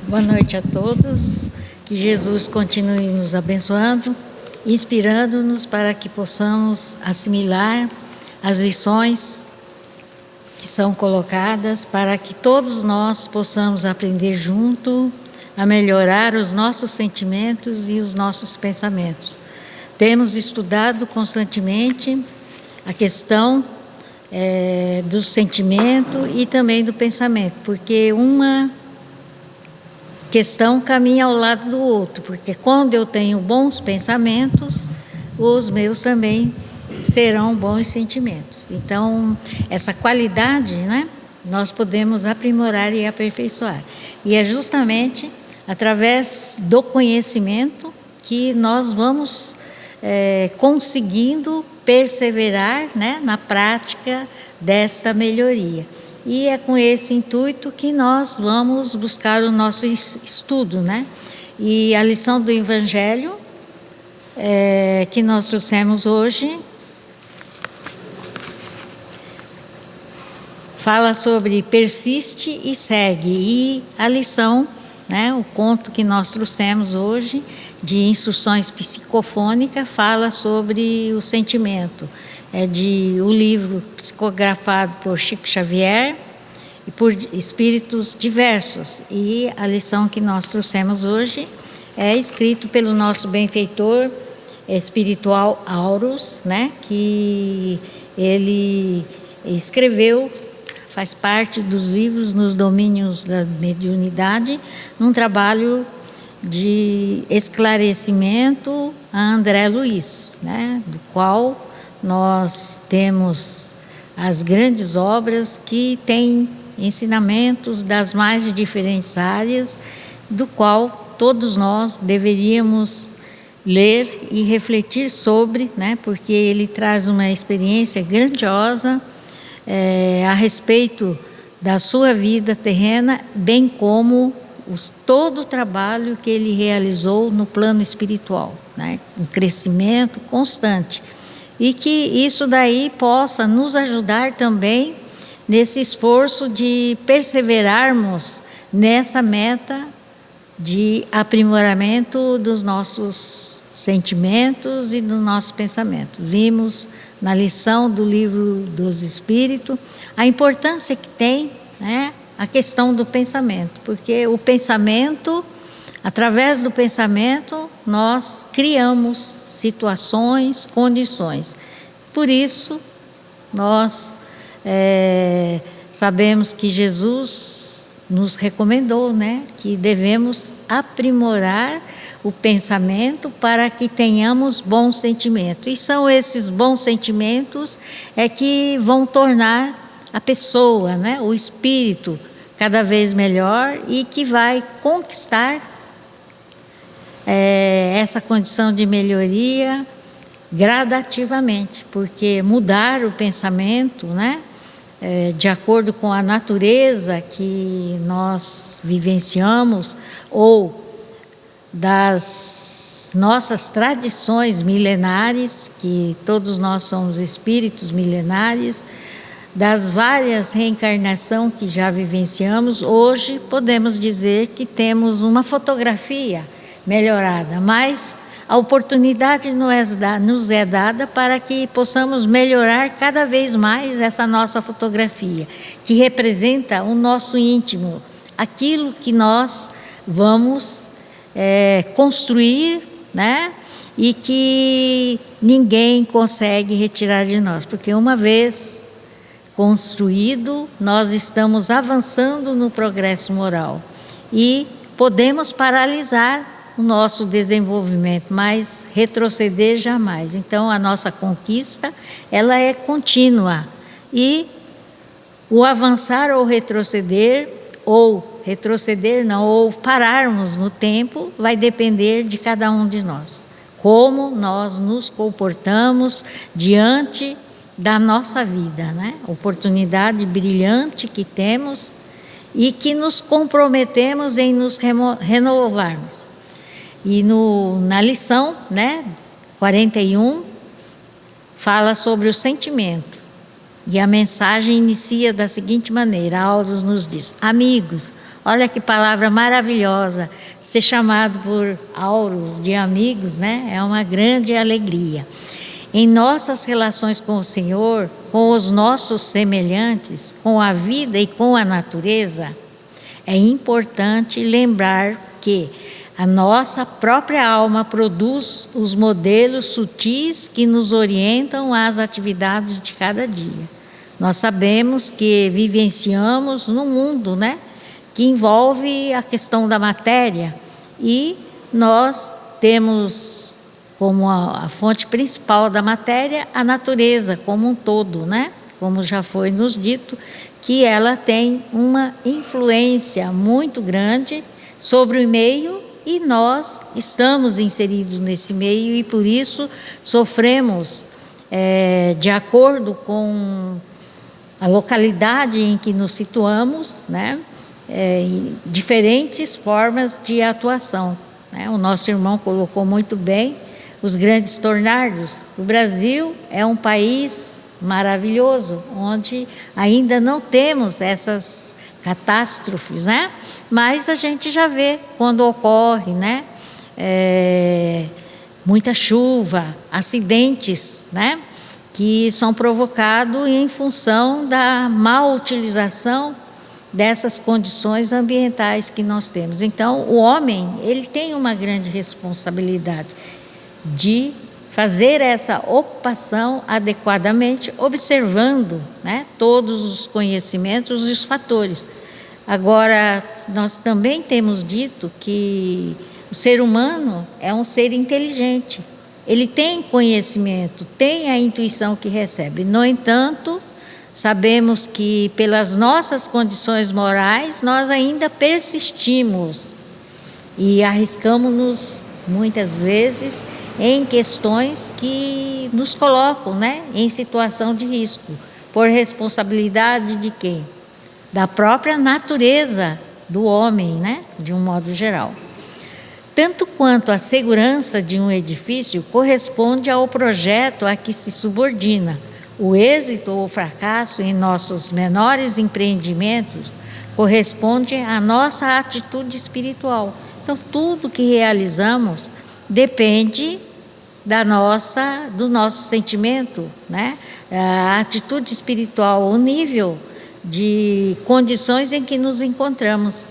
Boa noite a todos. Que Jesus continue nos abençoando, inspirando-nos para que possamos assimilar as lições que são colocadas, para que todos nós possamos aprender junto a melhorar os nossos sentimentos e os nossos pensamentos. Temos estudado constantemente a questão do sentimento e também do pensamento, porque uma questão caminha ao lado do outro, porque quando eu tenho bons pensamentos, os meus também serão bons sentimentos. Então, essa qualidade, nós podemos aprimorar e aperfeiçoar. E é justamente através do conhecimento que nós vamos conseguindo perseverar, na prática desta melhoria. E é com esse intuito que nós vamos buscar o nosso estudo, E a lição do Evangelho que nós trouxemos hoje fala sobre persiste e segue. E a lição, o conto que nós trouxemos hoje de instruções psicofônicas fala sobre o sentimento. É o livro psicografado por Chico Xavier e por espíritos diversos. E a lição que nós trouxemos hoje é escrito pelo nosso benfeitor espiritual Aurus, que ele escreveu, faz parte dos livros nos domínios da mediunidade, num trabalho de esclarecimento a André Luiz, do qual nós temos as grandes obras que têm ensinamentos das mais diferentes áreas, do qual todos nós deveríamos ler e refletir sobre, porque ele traz uma experiência grandiosa a respeito da sua vida terrena, bem como todo o trabalho que ele realizou no plano espiritual, um crescimento constante. E que isso daí possa nos ajudar também nesse esforço de perseverarmos nessa meta de aprimoramento dos nossos sentimentos e dos nossos pensamentos. Vimos na lição do Livro dos Espíritos a importância que tem, a questão do pensamento, porque o pensamento, através do pensamento, nós criamos situações, condições. Por isso, nós sabemos que Jesus nos recomendou, que devemos aprimorar o pensamento para que tenhamos bons sentimentos. E são esses bons sentimentos que vão tornar a pessoa, o espírito, cada vez melhor e que vai conquistar essa condição de melhoria gradativamente, porque mudar o pensamento, de acordo com a natureza que nós vivenciamos ou das nossas tradições milenares, que todos nós somos espíritos milenares, das várias reencarnações que já vivenciamos, hoje podemos dizer que temos uma fotografia melhorada, mas a oportunidade nos é dada para que possamos melhorar cada vez mais essa nossa fotografia, que representa o nosso íntimo, aquilo que nós vamos construir, e que ninguém consegue retirar de nós, porque uma vez construído, nós estamos avançando no progresso moral e podemos paralisar o nosso desenvolvimento, mas retroceder jamais. Então, a nossa conquista, ela é contínua e o avançar ou retroceder não, ou pararmos no tempo, vai depender de cada um de nós. Como nós nos comportamos diante da nossa vida, Oportunidade brilhante que temos e que nos comprometemos em nos renovarmos. E na lição, 41, fala sobre o sentimento. E a mensagem inicia da seguinte maneira: Aurus nos diz: amigos, Olha que palavra maravilhosa, ser chamado por auros de amigos, né? É uma grande alegria. Em nossas relações com o Senhor, com os nossos semelhantes, com a vida e com a natureza, é importante lembrar que a nossa própria alma produz os modelos sutis que nos orientam às atividades de cada dia. Nós sabemos que vivenciamos num mundo, né, que envolve a questão da matéria, e nós temos como a fonte principal da matéria a natureza como um todo, né? Como já foi nos dito, que ela tem uma influência muito grande sobre o meio, e nós estamos inseridos nesse meio e por isso sofremos, de acordo com a localidade em que nos situamos, né? Diferentes formas de atuação, né? O nosso irmão colocou muito bem os grandes tornados. O Brasil é um país maravilhoso, onde ainda não temos essas catástrofes, né? Mas a gente já vê quando ocorre, né? Muita chuva, acidentes, né? Que são provocados em função da má utilização dessas condições ambientais que nós temos. Então, o homem, ele tem uma grande responsabilidade de fazer essa ocupação adequadamente, observando, né, todos os conhecimentos e os fatores. Agora, nós também temos dito que o ser humano é um ser inteligente. Ele tem conhecimento, tem a intuição que recebe. No entanto, sabemos que pelas nossas condições morais, nós ainda persistimos e arriscamos-nos muitas vezes em questões que nos colocam, né, em situação de risco, por responsabilidade de quem? Da própria natureza do homem, né, de um modo geral. Tanto quanto a segurança de um edifício corresponde ao projeto a que se subordina. O êxito ou fracasso em nossos menores empreendimentos corresponde à nossa atitude espiritual. Então, tudo que realizamos depende do nosso sentimento, né? A atitude espiritual, o nível de condições em que nos encontramos,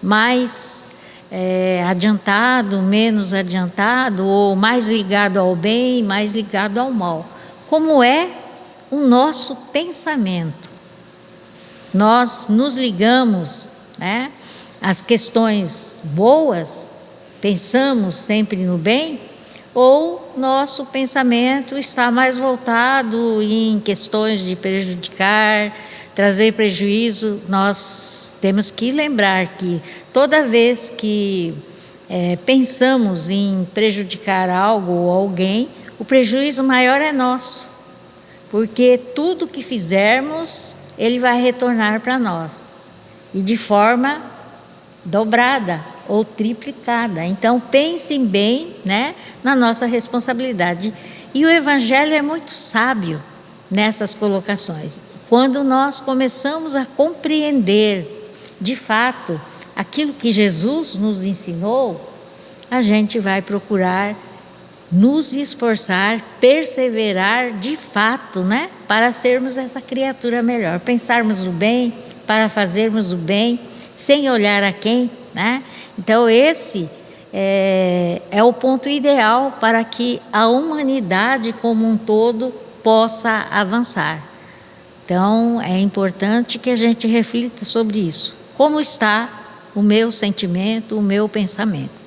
mais adiantado, menos adiantado, ou mais ligado ao bem, mais ligado ao mal. Como é o nosso pensamento? Nós nos ligamos, né, às questões boas, pensamos sempre no bem, ou nosso pensamento está mais voltado em questões de prejudicar, trazer prejuízo? Nós temos que lembrar que toda vez que pensamos em prejudicar algo ou alguém, o prejuízo maior é nosso, porque tudo que fizermos, ele vai retornar para nós, e de forma dobrada ou triplicada. Então, pensem bem, né, na nossa responsabilidade. E o Evangelho é muito sábio nessas colocações. Quando nós começamos a compreender, de fato, aquilo que Jesus nos ensinou, a gente vai procurar nos esforçar, perseverar de fato, né, para sermos essa criatura melhor, pensarmos o bem, para fazermos o bem, sem olhar a quem, né? Então esse é o ponto ideal para que a humanidade como um todo possa avançar. Então é importante que a gente reflita sobre isso. Como está o meu sentimento, o meu pensamento?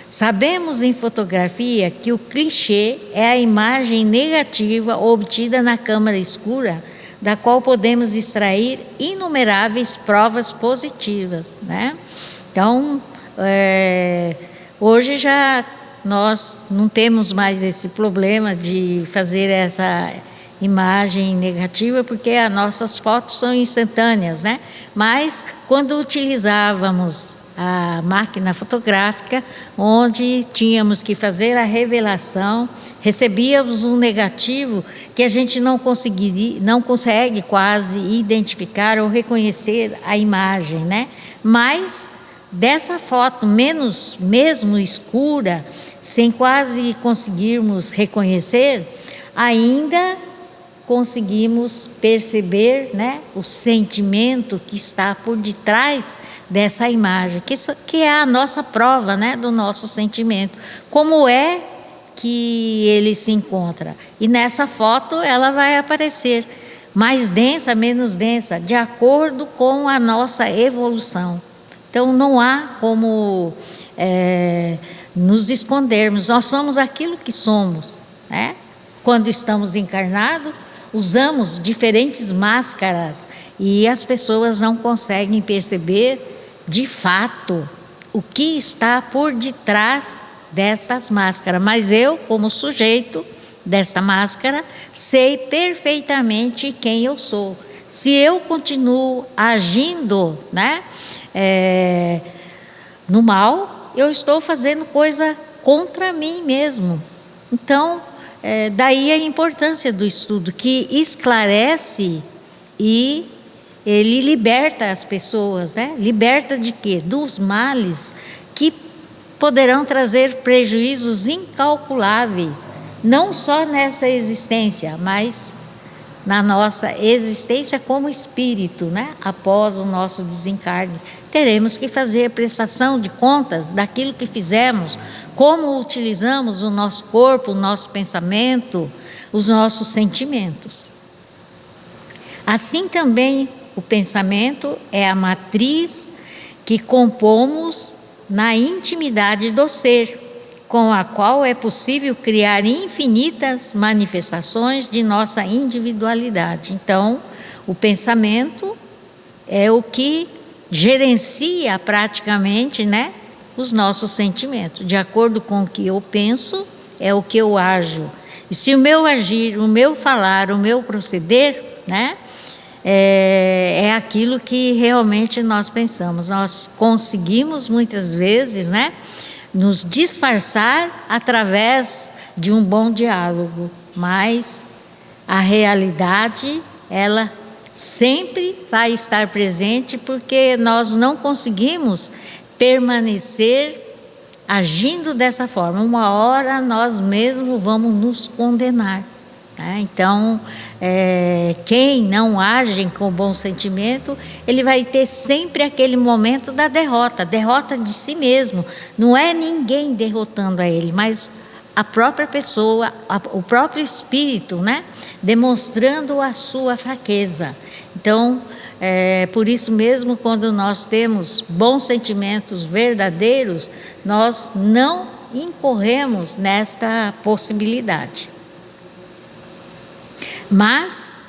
Sabemos em fotografia que o clichê é a imagem negativa obtida na câmara escura, da qual podemos extrair inumeráveis provas positivas, né? Então, hoje já nós não temos mais esse problema de fazer essa imagem negativa, porque as nossas fotos são instantâneas, né? Mas quando utilizávamos a máquina fotográfica, onde tínhamos que fazer a revelação, recebíamos um negativo que a gente não consegue quase identificar ou reconhecer a imagem, né, Mas dessa foto menos mesmo escura, sem quase conseguirmos reconhecer, ainda conseguimos perceber, né, o sentimento que está por detrás dessa imagem, que é a nossa prova, né, do nosso sentimento. Como é que ele se encontra? E nessa foto ela vai aparecer mais densa, menos densa, de acordo com a nossa evolução. Então não há como nos escondermos. Nós somos aquilo que somos, né? Quando estamos encarnados, usamos diferentes máscaras e as pessoas não conseguem perceber de fato o que está por detrás dessas máscaras. Mas eu, como sujeito desta máscara, sei perfeitamente quem eu sou. Se eu continuo agindo, né, no mal, eu estou fazendo coisa contra mim mesmo. Então, daí a importância do estudo, que esclarece e ele liberta as pessoas, né? Liberta de quê? Dos males que poderão trazer prejuízos incalculáveis, não só nessa existência, mas na nossa existência como espírito, né? Após o nosso desencarne. Teremos que fazer a prestação de contas daquilo que fizemos, como utilizamos o nosso corpo, o nosso pensamento, os nossos sentimentos. Assim também o pensamento é a matriz que compomos na intimidade do ser, com a qual é possível criar infinitas manifestações de nossa individualidade. Então, o pensamento é o que gerencia praticamente, né, os nossos sentimentos. De acordo com o que eu penso, é o que eu ajo. E se o meu agir, o meu falar, o meu proceder, né, é aquilo que realmente nós pensamos. Nós conseguimos muitas vezes, né, nos disfarçar através de um bom diálogo, mas a realidade, ela sempre vai estar presente, porque nós não conseguimos permanecer agindo dessa forma. Uma hora nós mesmos vamos nos condenar, né? Então, quem não age com bom sentimento, ele vai ter sempre aquele momento da derrota de si mesmo. Não é ninguém derrotando a ele, mas a própria pessoa, o próprio espírito, né? Demonstrando a sua fraqueza. Então, por isso mesmo, quando nós temos bons sentimentos verdadeiros, nós não incorremos nesta possibilidade. Mas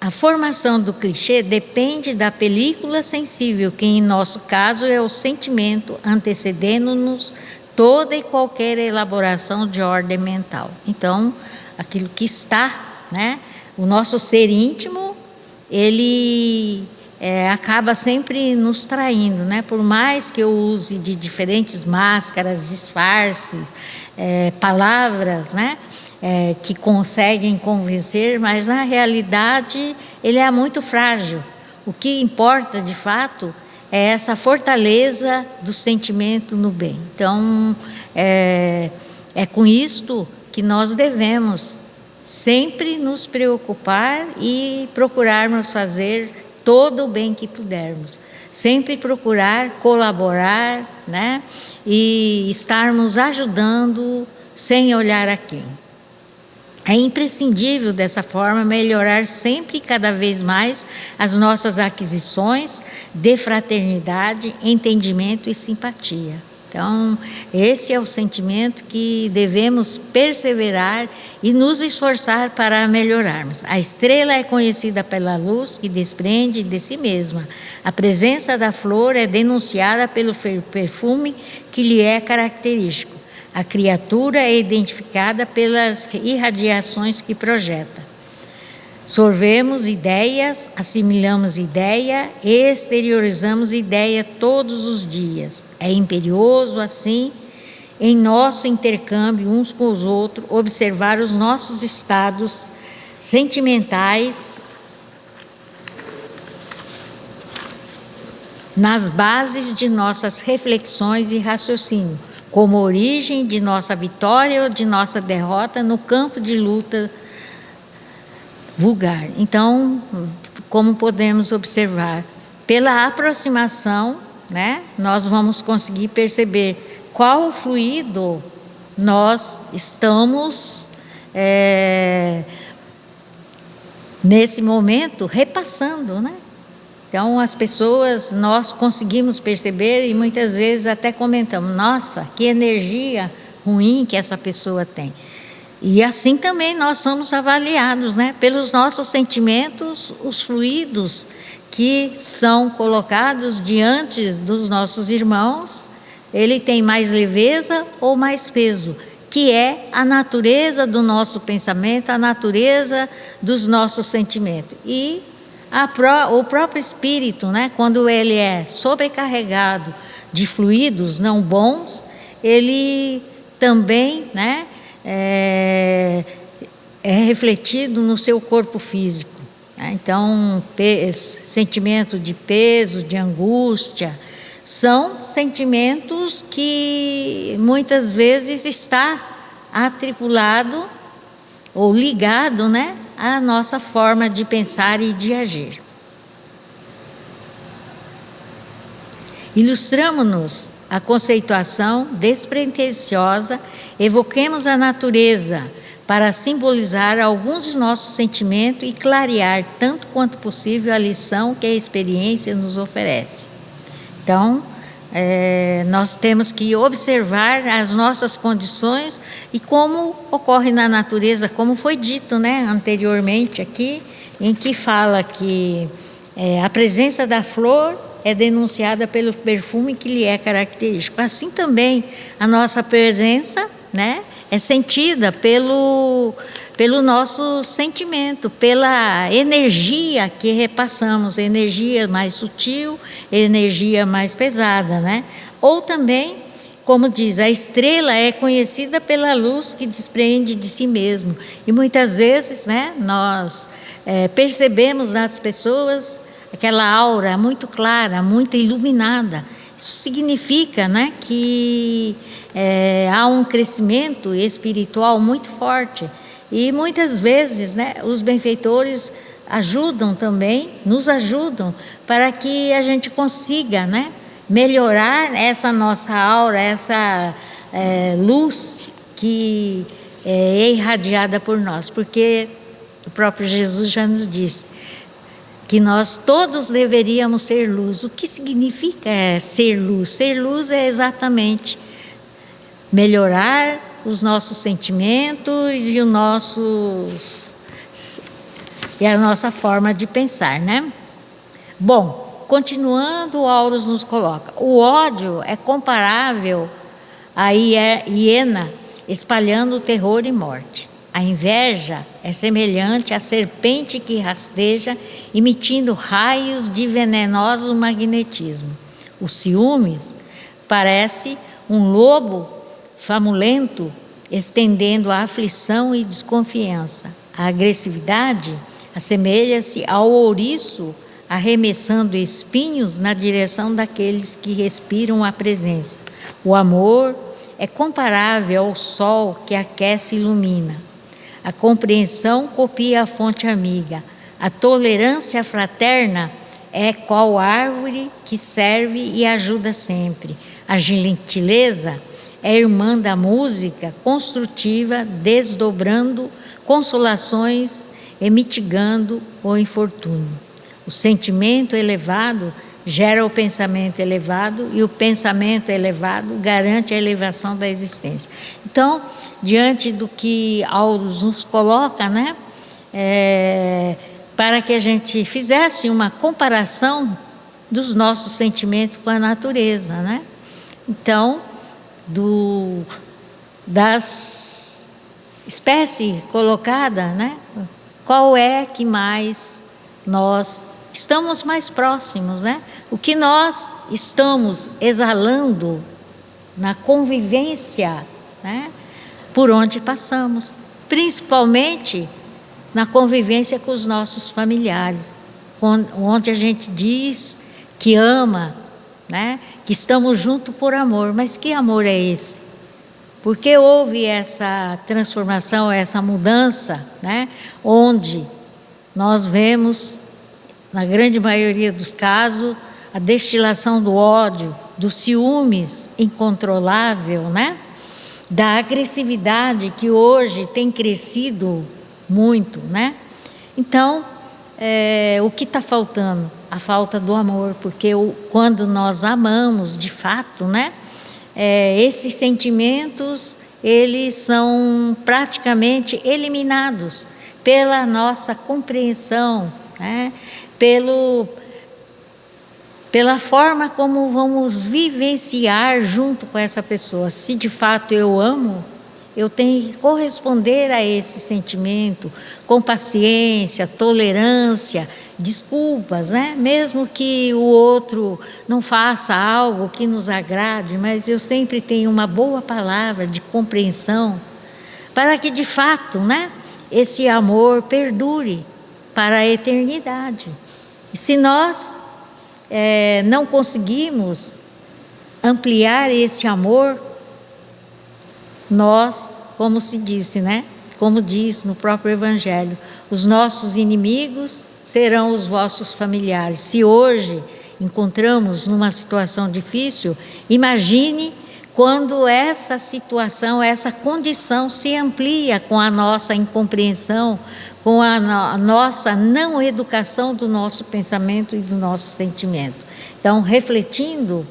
a formação do clichê depende da película sensível, que em nosso caso é o sentimento, antecedendo-nos toda e qualquer elaboração de ordem mental. Então, aquilo que está, né, o nosso ser íntimo, ele acaba sempre nos traindo, né? Por mais que eu use de diferentes máscaras, disfarces, palavras, né, que conseguem convencer, mas na realidade ele é muito frágil. O que importa de fato é essa fortaleza do sentimento no bem. Então, é com isto que nós devemos sempre nos preocupar e procurarmos fazer todo o bem que pudermos. Sempre procurar colaborar, né? E estarmos ajudando sem olhar a quem. É imprescindível, dessa forma, melhorar sempre e cada vez mais as nossas aquisições de fraternidade, entendimento e simpatia. Então, esse é o sentimento que devemos perseverar e nos esforçar para melhorarmos. A estrela é conhecida pela luz que desprende de si mesma. A presença da flor é denunciada pelo perfume que lhe é característico. A criatura é identificada pelas irradiações que projeta. Sorvemos ideias, assimilamos ideia, exteriorizamos ideia todos os dias. É imperioso, assim, em nosso intercâmbio uns com os outros, observar os nossos estados sentimentais nas bases de nossas reflexões e raciocínio, como origem de nossa vitória ou de nossa derrota no campo de luta vulgar. Então, como podemos observar, pela aproximação, né, nós vamos conseguir perceber qual fluido nós estamos nesse momento repassando, né? Então as pessoas, nós conseguimos perceber e muitas vezes até comentamos: nossa, que energia ruim que essa pessoa tem. E assim também nós somos avaliados, né, pelos nossos sentimentos, os fluidos que são colocados diante dos nossos irmãos, ele tem mais leveza ou mais peso, que é a natureza do nosso pensamento, a natureza dos nossos sentimentos. E o próprio espírito, né, quando ele é sobrecarregado de fluidos não bons, ele também, né, é refletido no seu corpo físico. Então, sentimento de peso, de angústia, são sentimentos que muitas vezes está atribulado ou ligado, né, à nossa forma de pensar e de agir. Ilustramos-nos a conceituação despretensiosa, evoquemos a natureza para simbolizar alguns de nossos sentimentos e clarear, tanto quanto possível, a lição que a experiência nos oferece. Então, nós temos que observar as nossas condições e como ocorre na natureza, como foi dito, né, anteriormente aqui, em que fala que a presença da flor é denunciada pelo perfume que lhe é característico. Assim também a nossa presença, né, é sentida pelo nosso sentimento, pela energia que repassamos, energia mais sutil, energia mais pesada, né? Ou também, como diz, a estrela é conhecida pela luz que desprende de si mesmo. E muitas vezes, né, nós percebemos nas pessoas aquela aura muito clara, muito iluminada. Isso significa, né, que há um crescimento espiritual muito forte. E muitas vezes, né, os benfeitores ajudam também, nos ajudam para que a gente consiga, né, melhorar essa nossa aura, essa luz que é irradiada por nós. Porque o próprio Jesus já nos disse que nós todos deveríamos ser luz. O que significa ser luz? Ser luz é exatamente melhorar os nossos sentimentos e a nossa forma de pensar, né? Bom, continuando, o Aurus nos coloca: o ódio é comparável à hiena espalhando terror e morte. A inveja é semelhante à serpente que rasteja, emitindo raios de venenoso magnetismo. O ciúmes parece um lobo famulento, estendendo a aflição e desconfiança. A agressividade assemelha-se ao ouriço, arremessando espinhos na direção daqueles que respiram a presença. O amor é comparável ao sol que aquece e ilumina. A compreensão copia a fonte amiga. A tolerância fraterna é qual árvore que serve e ajuda sempre. A gentileza é irmã da música construtiva, desdobrando consolações e mitigando o infortúnio. O sentimento elevado gera o pensamento elevado e o pensamento elevado garante a elevação da existência. Então, diante do que Aurus nos coloca, né, para que a gente fizesse uma comparação dos nossos sentimentos com a natureza, né? Então, das espécies colocadas, né, qual é que mais nós estamos mais próximos, né? O que nós estamos exalando na convivência, né, por onde passamos, principalmente na convivência com os nossos familiares, onde a gente diz que ama né? Que estamos juntos por amor. Mas que amor é esse? Porque houve essa transformação, essa mudança, né? Onde nós vemos, na grande maioria dos casos, a destilação do ódio, dos ciúmes incontrolável, né? Da agressividade que hoje tem crescido muito, né? Então, o que está faltando? A falta do amor, porque quando nós amamos de fato, né? Esses sentimentos, eles são praticamente eliminados pela nossa compreensão, né? Pela forma como vamos vivenciar junto com essa pessoa. Se de fato eu amo, eu tenho que corresponder a esse sentimento com paciência, tolerância, desculpas, né? Mesmo que o outro não faça algo que nos agrade, mas eu sempre tenho uma boa palavra de compreensão para que de fato, né, esse amor perdure para a eternidade. E se nós não conseguimos ampliar esse amor, nós, como se disse, né? Como diz no próprio Evangelho, os nossos inimigos serão os vossos familiares. Se hoje encontramos numa situação difícil, imagine quando essa situação, essa condição se amplia com a nossa incompreensão, com a nossa não educação do nosso pensamento e do nosso sentimento. Então, refletindo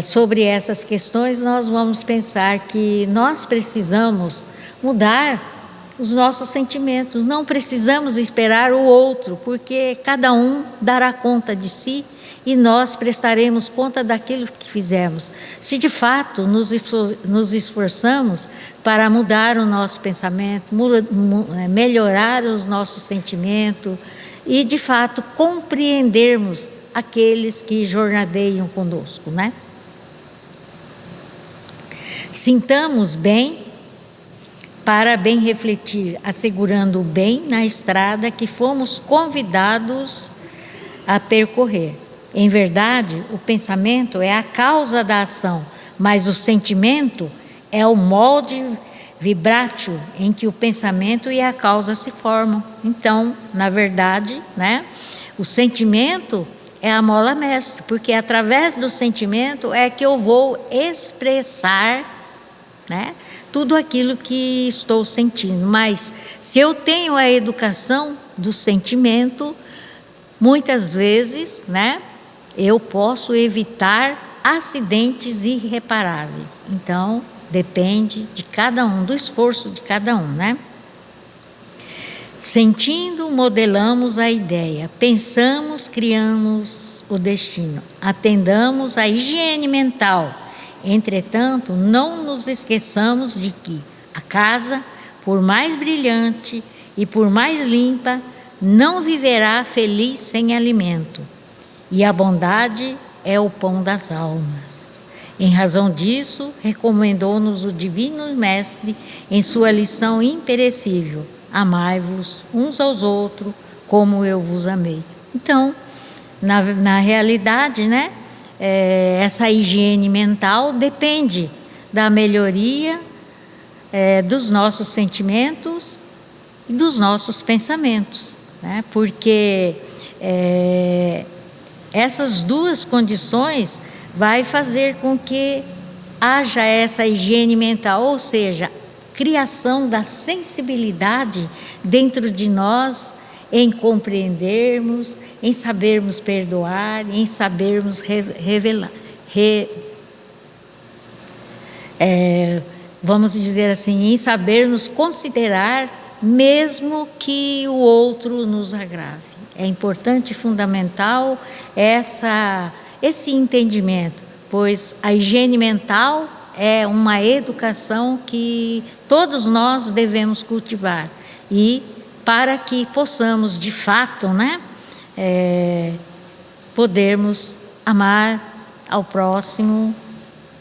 sobre essas questões, nós vamos pensar que nós precisamos mudar os nossos sentimentos, não precisamos esperar o outro, porque cada um dará conta de si e nós prestaremos conta daquilo que fizemos. Se de fato nos esforçamos para mudar o nosso pensamento, melhorar os nossos sentimentos e de fato compreendermos aqueles que jornadeiam conosco, né? Sintamos bem para bem refletir, assegurando o bem na estrada que fomos convidados a percorrer. Em verdade, o pensamento é a causa da ação, mas o sentimento é o molde vibrátil em que o pensamento e a causa se formam. Então, na verdade, né, o sentimento é a mola mestre, porque através do sentimento é que eu vou expressar, né, tudo aquilo que estou sentindo. Mas se eu tenho a educação do sentimento, muitas vezes, né, eu posso evitar acidentes irreparáveis. Então, depende de cada um, do esforço de cada um, né? Sentindo, modelamos a ideia. Pensamos, criamos o destino. Atendamos à higiene mental. Entretanto, não nos esqueçamos de que a casa, por mais brilhante e por mais limpa, não viverá feliz sem alimento. E a bondade é o pão das almas. Em razão disso, recomendou-nos o Divino Mestre em sua lição imperecível: amai-vos uns aos outros como eu vos amei. Então, na realidade, né, essa higiene mental depende da melhoria dos nossos sentimentos e dos nossos pensamentos, né, porque essas duas condições vai fazer com que haja essa higiene mental, ou seja, criação da sensibilidade dentro de nós, em compreendermos, em sabermos perdoar, em sabermos vamos dizer assim, em sabermos considerar, mesmo que o outro nos agrave. É importante e fundamental esse entendimento, pois a higiene mental é uma educação que todos nós devemos cultivar, e para que possamos de fato, né, podermos amar ao próximo,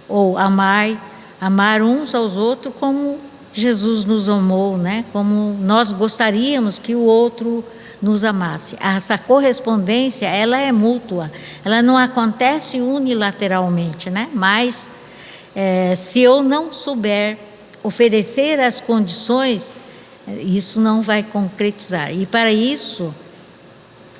ou amar uns aos outros como Jesus nos amou, né, como nós gostaríamos que o outro nos amasse. Essa correspondência, ela é mútua, ela não acontece unilateralmente, né? Mas se eu não souber oferecer as condições, isso não vai concretizar. E para isso,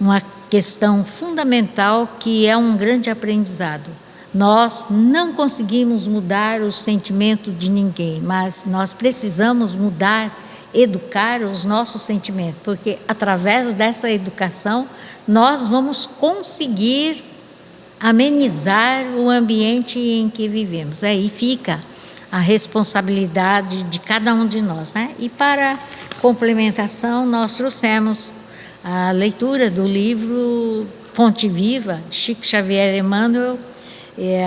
uma questão fundamental que é um grande aprendizado. Nós não conseguimos mudar o sentimento de ninguém, mas nós precisamos mudar, educar os nossos sentimentos, porque através dessa educação nós vamos conseguir amenizar o ambiente em que vivemos. Aí fica a responsabilidade de cada um de nós, né? E para complementação, nós trouxemos a leitura do livro Fonte Viva, de Chico Xavier Emmanuel,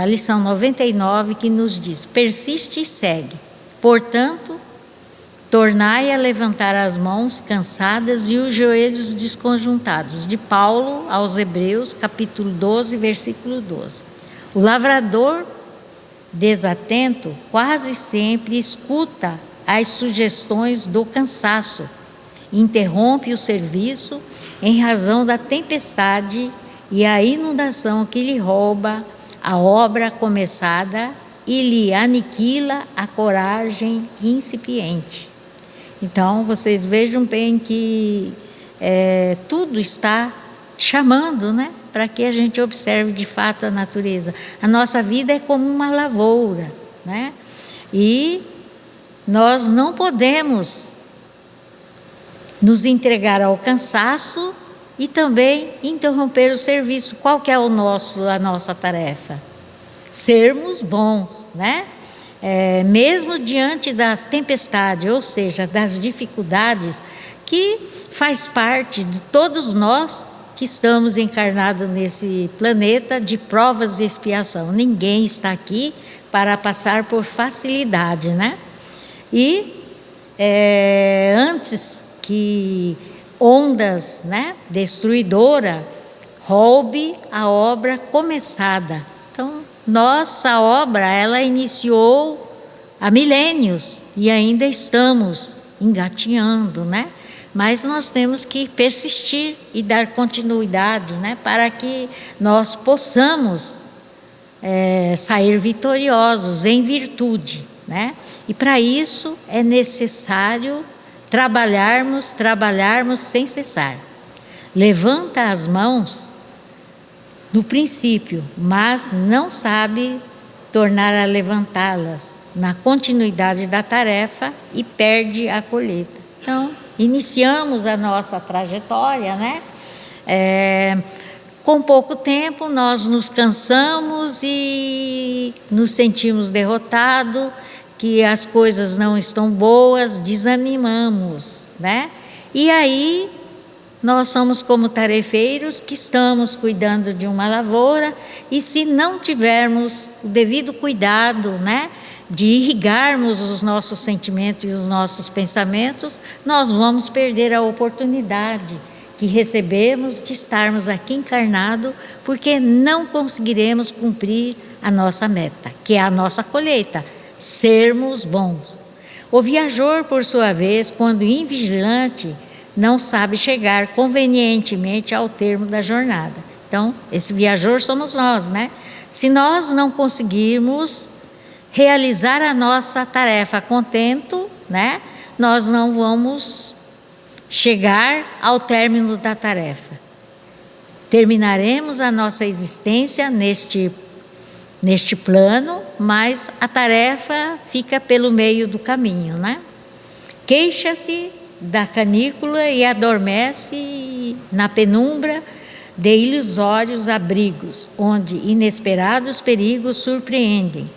a lição 99, que nos diz: persiste e segue, portanto, tornai a levantar as mãos cansadas e os joelhos desconjuntados. De Paulo aos Hebreus, capítulo 12, versículo 12. O lavrador desatento quase sempre escuta as sugestões do cansaço, interrompe o serviço em razão da tempestade e a inundação que lhe rouba a obra começada e lhe aniquila a coragem incipiente. Então, vocês vejam bem que tudo está chamando, né? Para que a gente observe de fato a natureza. A nossa vida é como uma lavoura, né? E nós não podemos nos entregar ao cansaço e também interromper o serviço. Qual que é a nossa tarefa? Sermos bons, né? Mesmo diante das tempestades, ou seja, das dificuldades, que faz parte de todos nós que estamos encarnados nesse planeta de provas e expiação. Ninguém está aqui para passar por facilidade, né? E antes que ondas, né, destruidora roube a obra começada. Então, nossa obra, ela iniciou há milênios e ainda estamos engatinhando, né? Mas nós temos que persistir e dar continuidade, né, para que nós possamos sair vitoriosos em virtude, né? E para isso é necessário trabalharmos sem cessar. Levanta as mãos no princípio, mas não sabe tornar a levantá-las na continuidade da tarefa e perde a colheita. Então, iniciamos a nossa trajetória, né? Com pouco tempo nós nos cansamos e nos sentimos derrotados, que as coisas não estão boas, desanimamos, né? E aí nós somos como tarefeiros que estamos cuidando de uma lavoura e se não tivermos o devido cuidado, né, de irrigarmos os nossos sentimentos e os nossos pensamentos, nós vamos perder a oportunidade que recebemos de estarmos aqui encarnados, porque não conseguiremos cumprir a nossa meta, que é a nossa colheita, sermos bons. O viajor, por sua vez, quando invigilante, não sabe chegar convenientemente ao termo da jornada. Então, esse viajor somos nós, né? Se nós não conseguirmos realizar a nossa tarefa a contento, né, nós não vamos chegar ao término da tarefa. Terminaremos a nossa existência neste plano, mas a tarefa fica pelo meio do caminho, né? Queixa-se da canícula e adormece na penumbra de ilusórios abrigos, onde inesperados perigos surpreendem.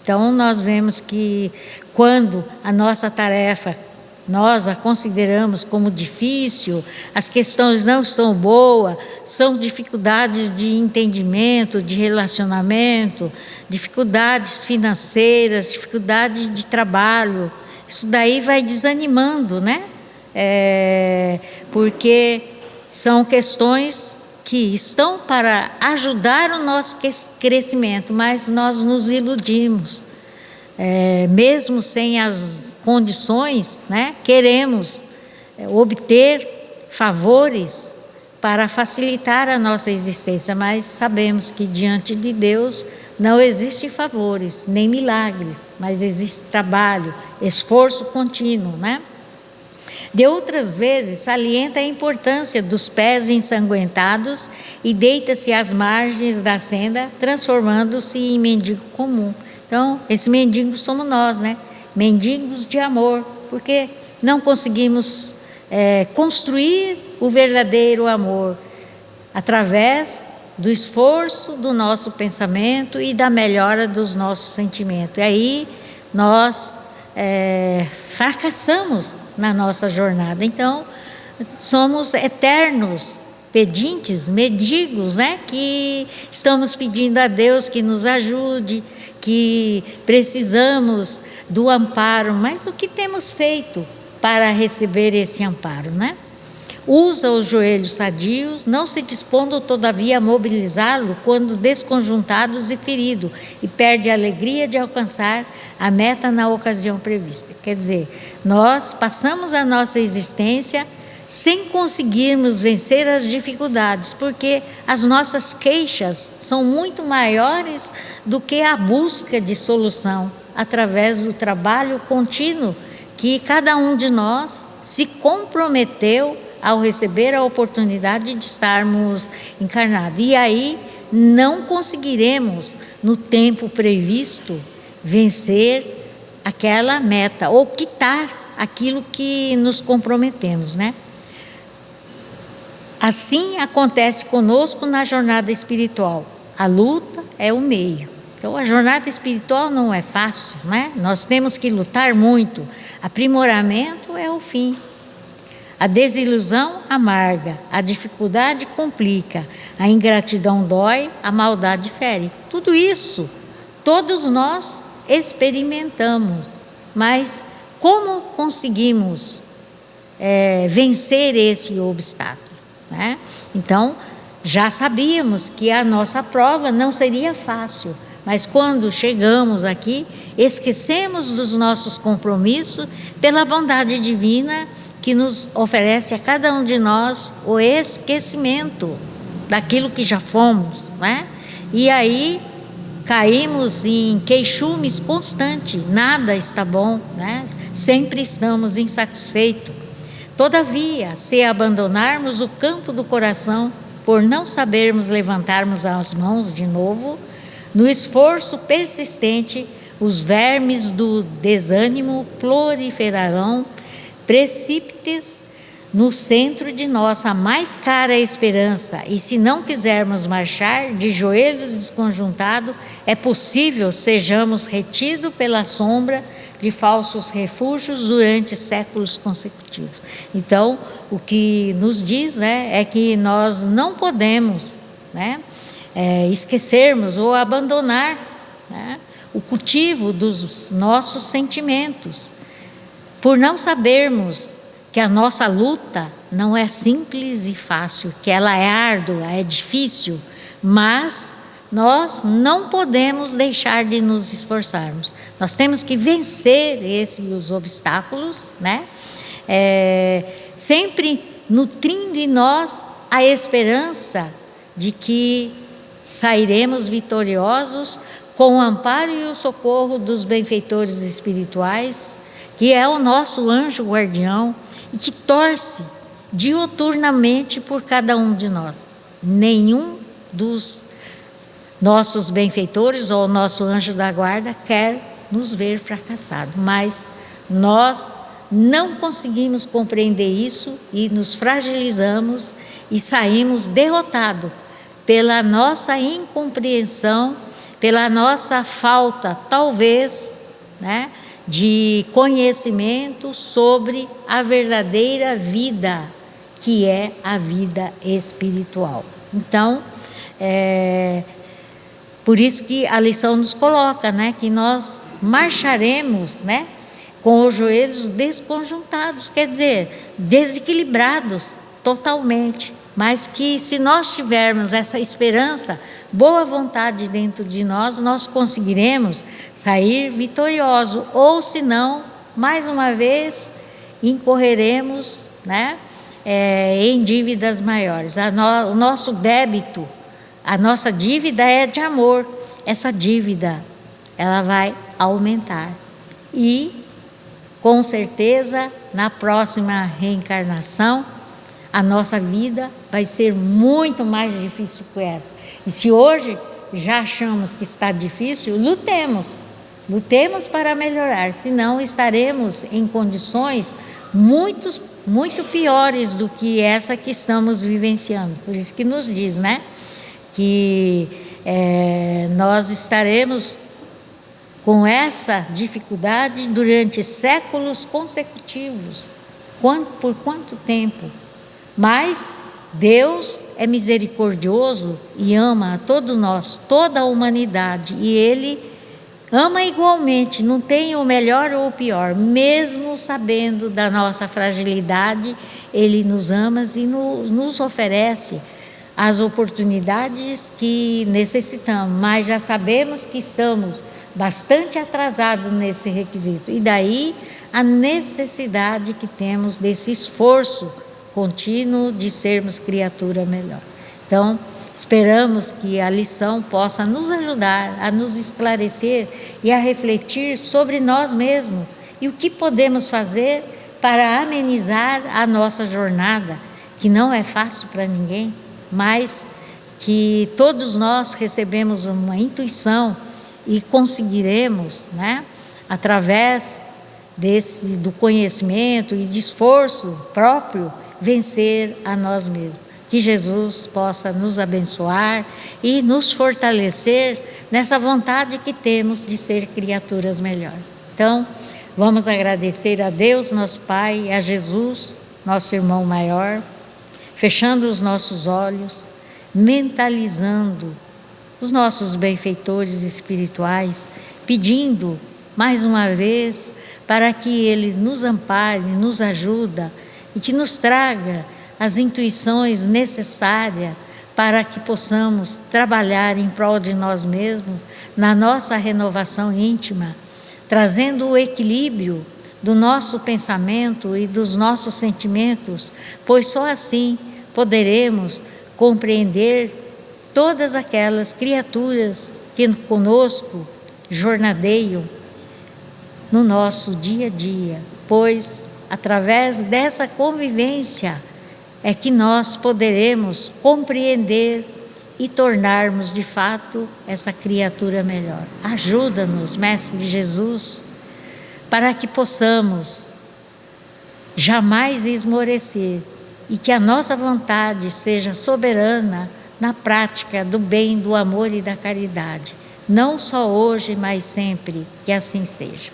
Então, nós vemos que quando a nossa tarefa nós a consideramos como difícil, as questões não estão boas, são dificuldades de entendimento, de relacionamento, dificuldades financeiras, dificuldades de trabalho. Isso daí vai desanimando, né? Porque são questões que estão para ajudar o nosso crescimento, mas nós nos iludimos. Mesmo sem as condições, né, queremos obter favores para facilitar a nossa existência, mas sabemos que diante de Deus não existe favores, nem milagres, mas existe trabalho, esforço contínuo, né? De outras vezes, salienta a importância dos pés ensanguentados e deita-se às margens da senda, transformando-se em mendigo comum. Então, esse mendigo somos nós, né? Mendigos de amor, porque não conseguimos construir o verdadeiro amor através do esforço do nosso pensamento e da melhora dos nossos sentimentos. E aí nós fracassamos na nossa jornada. Então, somos eternos pedintes, mendigos, né? Que estamos pedindo a Deus que nos ajude, que precisamos do amparo. Mas o que temos feito para receber esse amparo, né? Usa os joelhos sadios, não se dispondo todavia a mobilizá-lo quando desconjuntados e ferido, e perde a alegria de alcançar a meta na ocasião prevista. Quer dizer, nós passamos a nossa existência sem conseguirmos vencer as dificuldades, porque as nossas queixas são muito maiores do que a busca de solução, através do trabalho contínuo que cada um de nós se comprometeu ao receber a oportunidade de estarmos encarnados. E aí não conseguiremos, no tempo previsto, vencer aquela meta ou quitar aquilo que nos comprometemos, né? Assim acontece conosco na jornada espiritual. A luta é o meio. Então a jornada espiritual não é fácil, né? Nós temos que lutar muito. Aprimoramento é o fim. A desilusão amarga, a dificuldade complica, a ingratidão dói, a maldade fere. Tudo isso, todos nós experimentamos, mas como conseguimos vencer esse obstáculo, né? Então, já sabíamos que a nossa prova não seria fácil, mas quando chegamos aqui, esquecemos dos nossos compromissos pela bondade divina que nos oferece a cada um de nós o esquecimento daquilo que já fomos, né? E aí caímos em queixumes constante, nada está bom, né? Sempre estamos insatisfeitos. Todavia, se abandonarmos o campo do coração por não sabermos levantarmos as mãos de novo, no esforço persistente, os vermes do desânimo proliferarão, precípites no centro de nossa mais cara esperança, e se não quisermos marchar de joelhos desconjuntados, é possível sejamos retidos pela sombra de falsos refúgios durante séculos consecutivos. Então, o que nos diz, né, é que nós não podemos, né, esquecermos ou abandonar, né, o cultivo dos nossos sentimentos, por não sabermos que a nossa luta não é simples e fácil, que ela é árdua, é difícil, mas nós não podemos deixar de nos esforçarmos. Nós temos que vencer os obstáculos, né? Sempre nutrindo em nós a esperança de que sairemos vitoriosos com o amparo e o socorro dos benfeitores espirituais, que é o nosso anjo guardião e que torce diuturnamente por cada um de nós. Nenhum dos nossos benfeitores ou nosso anjo da guarda quer nos ver fracassados, mas nós não conseguimos compreender isso e nos fragilizamos e saímos derrotados pela nossa incompreensão, pela nossa falta, talvez, né, de conhecimento sobre a verdadeira vida, que é a vida espiritual. Então, por isso que a lição nos coloca, né, que nós marcharemos, né, com os joelhos desconjuntados, quer dizer, desequilibrados totalmente, mas que se nós tivermos essa esperança, boa vontade dentro de nós, nós conseguiremos sair vitoriosos, ou se não, mais uma vez, incorreremos, né, em dívidas maiores. O nosso débito, a nossa dívida é de amor. Essa dívida, ela vai aumentar. E, com certeza, na próxima reencarnação, a nossa vida vai ser muito mais difícil que essa. E se hoje já achamos que está difícil, lutemos. Lutemos para melhorar, senão estaremos em condições muito piores do que essa que estamos vivenciando. Por isso que nos diz, né, que nós estaremos com essa dificuldade durante séculos consecutivos. Por quanto tempo? Mas Deus é misericordioso e ama a todos nós, toda a humanidade, e Ele ama igualmente, não tem o melhor ou o pior, mesmo sabendo da nossa fragilidade, Ele nos ama e nos oferece as oportunidades que necessitamos, mas já sabemos que estamos bastante atrasados nesse requisito, e daí a necessidade que temos desse esforço contínuo de sermos criatura melhor. Então, esperamos que a lição possa nos ajudar a nos esclarecer e a refletir sobre nós mesmos e o que podemos fazer para amenizar a nossa jornada, que não é fácil para ninguém, mas que todos nós recebemos uma intuição e conseguiremos, né, através do conhecimento e de esforço próprio, vencer a nós mesmos. Que Jesus possa nos abençoar e nos fortalecer nessa vontade que temos de ser criaturas melhores. Então, vamos agradecer a Deus, nosso Pai, a Jesus, nosso irmão maior, fechando os nossos olhos, mentalizando os nossos benfeitores espirituais, pedindo mais uma vez para que eles nos amparem, nos ajudem e que nos traga as intuições necessárias para que possamos trabalhar em prol de nós mesmos, na nossa renovação íntima, trazendo o equilíbrio do nosso pensamento e dos nossos sentimentos, pois só assim poderemos compreender todas aquelas criaturas que conosco jornadeiam no nosso dia a dia, pois através dessa convivência é que nós poderemos compreender e tornarmos de fato essa criatura melhor. Ajuda-nos, Mestre Jesus, para que possamos jamais esmorecer e que a nossa vontade seja soberana na prática do bem, do amor e da caridade, não só hoje, mas sempre, que assim seja.